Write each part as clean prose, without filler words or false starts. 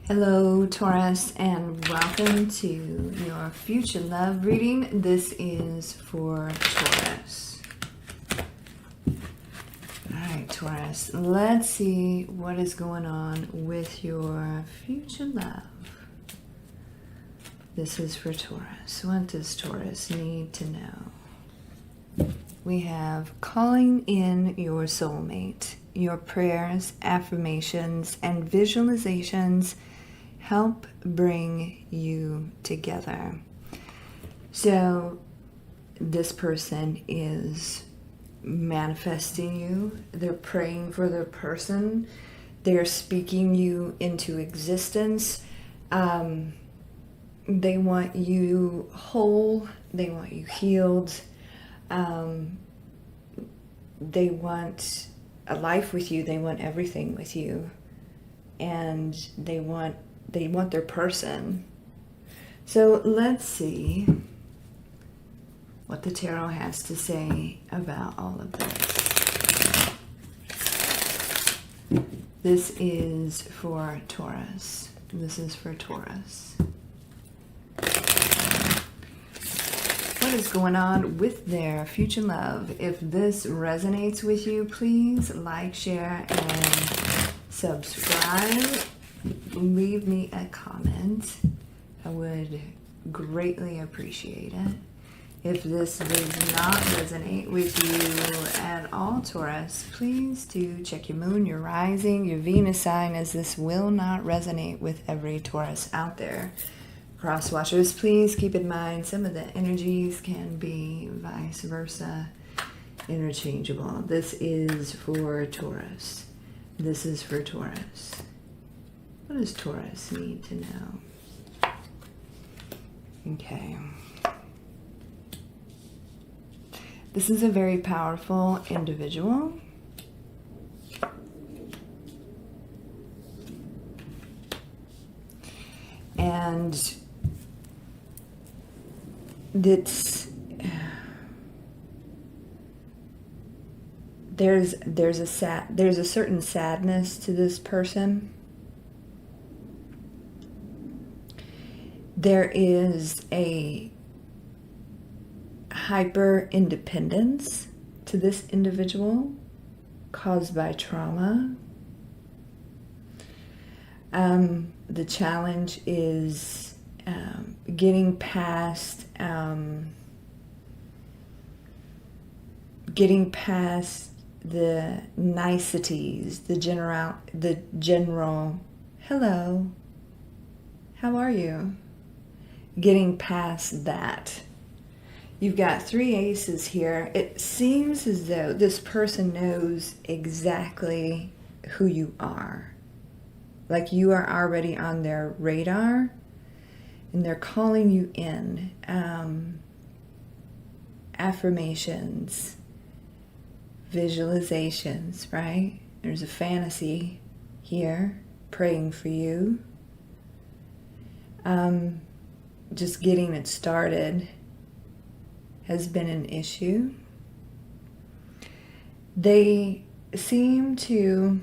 Hello, Taurus, and welcome to your future love reading. This is for Taurus. All right, Taurus, let's see what is going on with your future love. This is for Taurus. What does Taurus need to know? We have calling in your soulmate. Your prayers, affirmations, and visualizations help bring you together. So this person is manifesting you. They're praying for their person. They're speaking you into existence. They want you whole. They want you healed. They want a life with you. They want everything with you. And they want their person. So let's see what the tarot has to say about all of this. This is for Taurus. This is for Taurus. What is going on with their future love? If this resonates with you, please like, share, and subscribe. Leave me a comment. I would greatly appreciate it. If this does not resonate with you at all, Taurus, please do check your moon, your rising, your Venus sign, as this will not resonate with every Taurus out there. Cross watchers, please keep in mind some of the energies can be vice versa, interchangeable. This is for Taurus. This is for Taurus. What does Taurus need to know? Okay. This is a very powerful individual. And there's a certain sadness to this person. There is a hyper independence to this individual caused by trauma. The challenge is getting past the niceties, the general hello, how are you? Getting past that. You've got 3 aces here. It seems as though this person knows exactly who you are. Like you are already on their radar and they're calling you in. Affirmations, visualizations, right? There's a fantasy here praying for you. Just getting it started has been an issue. They seem to,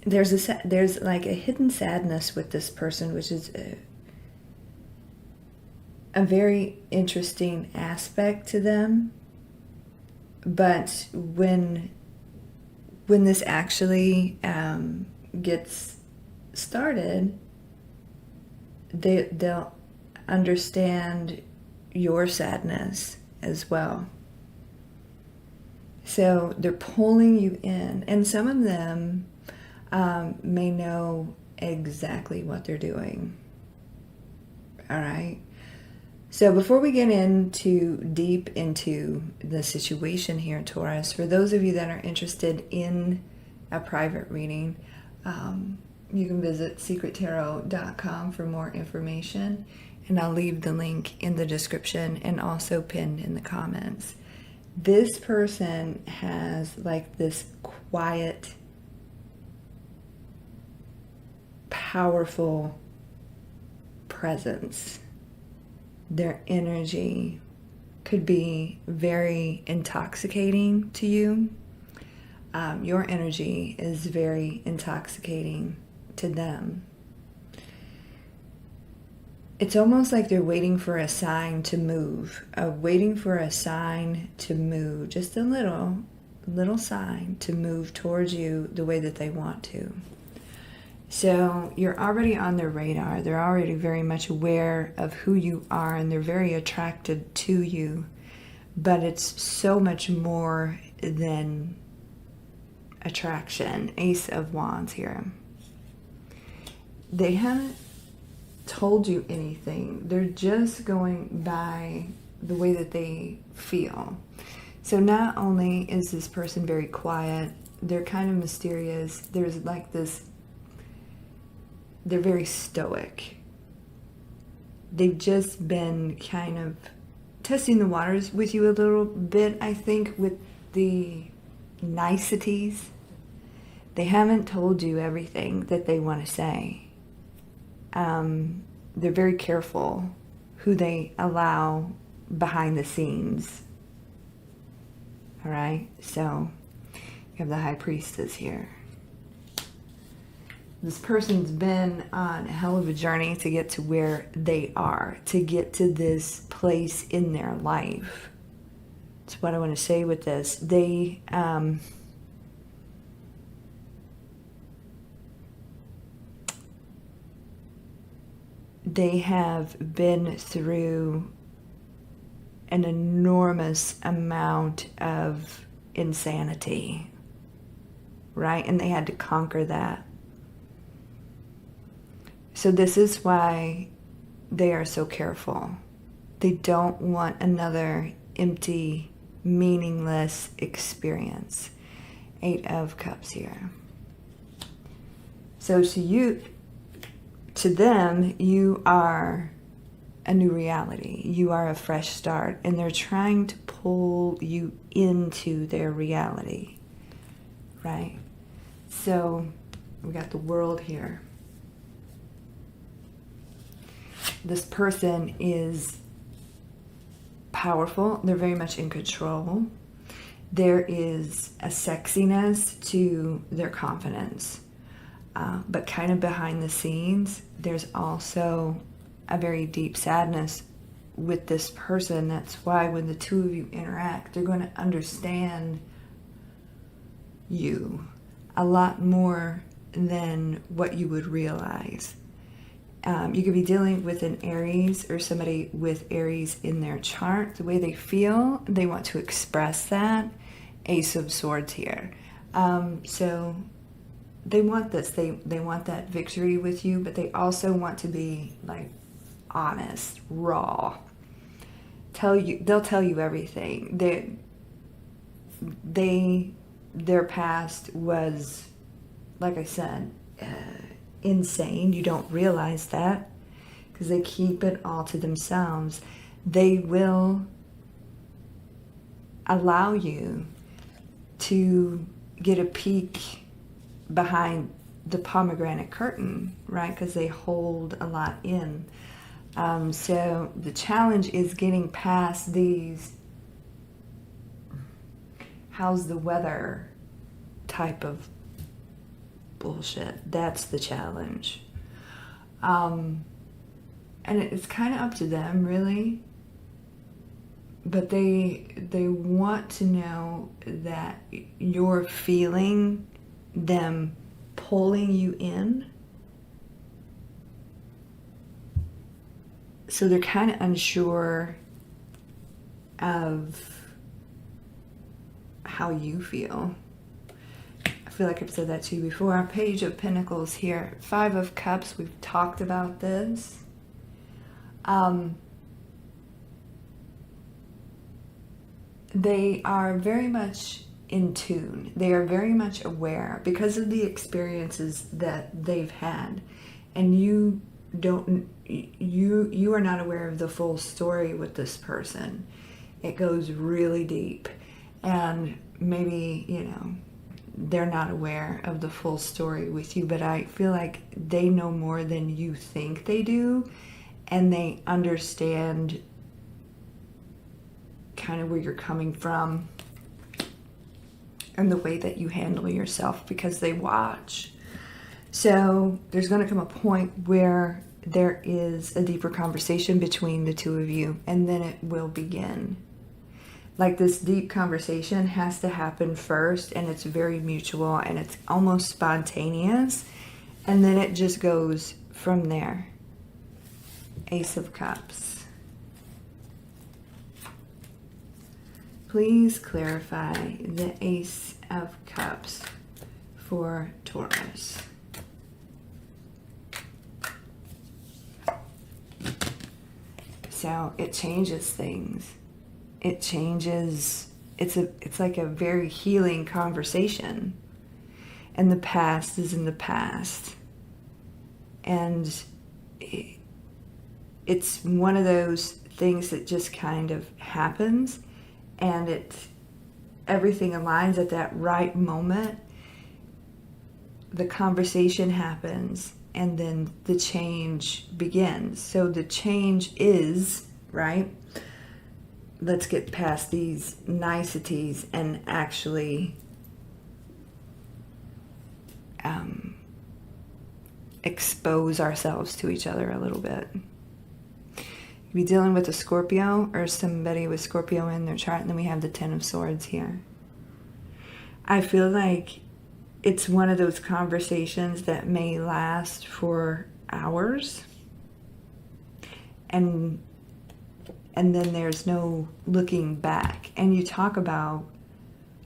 there's like a hidden sadness with this person, which is a very interesting aspect to them. But when this actually gets started, they'll understand your sadness as well. So they're pulling you in, and some of them may know exactly what they're doing. All right. So before we get deep into the situation here, Taurus, for those of you that are interested in a private reading, you can visit secrettarot.com for more information, and I'll leave the link in the description and also pinned in the comments. This person has like this quiet, powerful presence. Their energy could be very intoxicating to you. Your energy is very intoxicating to them. It's almost like they're waiting for a sign to move, waiting for a sign to move, just a little sign to move towards you the way that they want to. So you're already on their radar. They're already very much aware of who you are, and they're very attracted to you. But it's so much more than attraction. Ace of Wands here. They haven't told you anything. They're just going by the way that they feel. So not only is this person very quiet, they're kind of mysterious. There's like this, they're very stoic. They've just been kind of testing the waters with you a little bit, I think, with the niceties. They haven't told you everything that they want to say. They're very careful who they allow behind the scenes. All right, so you have the High Priestess here. This person's been on a hell of a journey to get to where they are, to get to this place in their life. That's what I want to say with this. They have been through an enormous amount of insanity, right? And they had to conquer that. So this is why they are so careful. They don't want another empty, meaningless experience. 8 of Cups here. So to them, you are a new reality. You are a fresh start, and they're trying to pull you into their reality, right? So we got the World here. This person is powerful. They're very much in control. There is a sexiness to their confidence. But kind of behind the scenes, there's also a very deep sadness with this person. That's why when the two of you interact, they're going to understand you a lot more than what you would realize. You could be dealing with an Aries or somebody with Aries in their chart. The way they feel, they want to express that. Ace of Swords here. So they want this. They want that victory with you, but they also want to be like honest, raw. They'll tell you everything. Their past was, like I said, insane. You don't realize that because they keep it all to themselves. They will allow you to get a peek behind the pomegranate curtain, right? Because they hold a lot in. So the challenge is getting past these how's the weather type of bullshit. That's the challenge. And it's kind of up to them, really. But they want to know that you're feeling them pulling you in. So they're kind of unsure of how you feel. I feel like I've said that to you before. Page of Pentacles here. 5 of Cups. We've talked about this. They are very much in tune. They are very much aware because of the experiences that they've had, and you are not aware of the full story with this person. It goes really deep, and maybe they're not aware of the full story with you, but I feel like they know more than you think they do, and they understand kind of where you're coming from. and the way that you handle yourself, because they watch. So there's going to come a point where there is a deeper conversation between the two of you, and then it will begin. Like, this deep conversation has to happen first, and it's very mutual, and it's almost spontaneous, and then it just goes from there. Ace of Cups. Please clarify the Ace of Cups for Taurus. So it changes things. It changes. It's like a very healing conversation. And the past is in the past. And it's one of those things that just kind of happens, and everything aligns at that right moment. The conversation happens, and then the change begins. So the change is, right? Let's get past these niceties and actually expose ourselves to each other a little bit. You'd be dealing with a Scorpio or somebody with Scorpio in their chart, and then we have the Ten of Swords here. I feel like it's one of those conversations that may last for hours, and then there's no looking back. And you talk about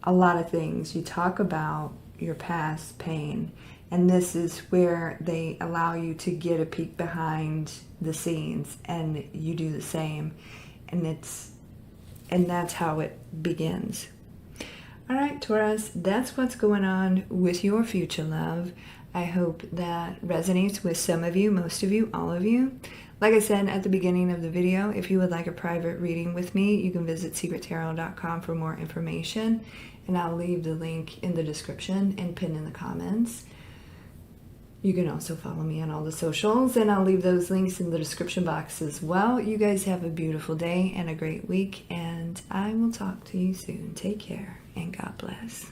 a lot of things. You talk about your past pain, and this is where they allow you to get a peek behind the scenes, and you do the same, and that's how it begins. All right, Taurus, that's what's going on with your future love. I hope that resonates with some of you, most of you, all of you. Like I said at the beginning of the video, if you would like a private reading with me, you can visit secrettarot.com for more information, and I'll leave the link in the description and pin in the comments. You can also follow me on all the socials, and I'll leave those links in the description box as well. You guys have a beautiful day and a great week, and I will talk to you soon. Take care, and God bless.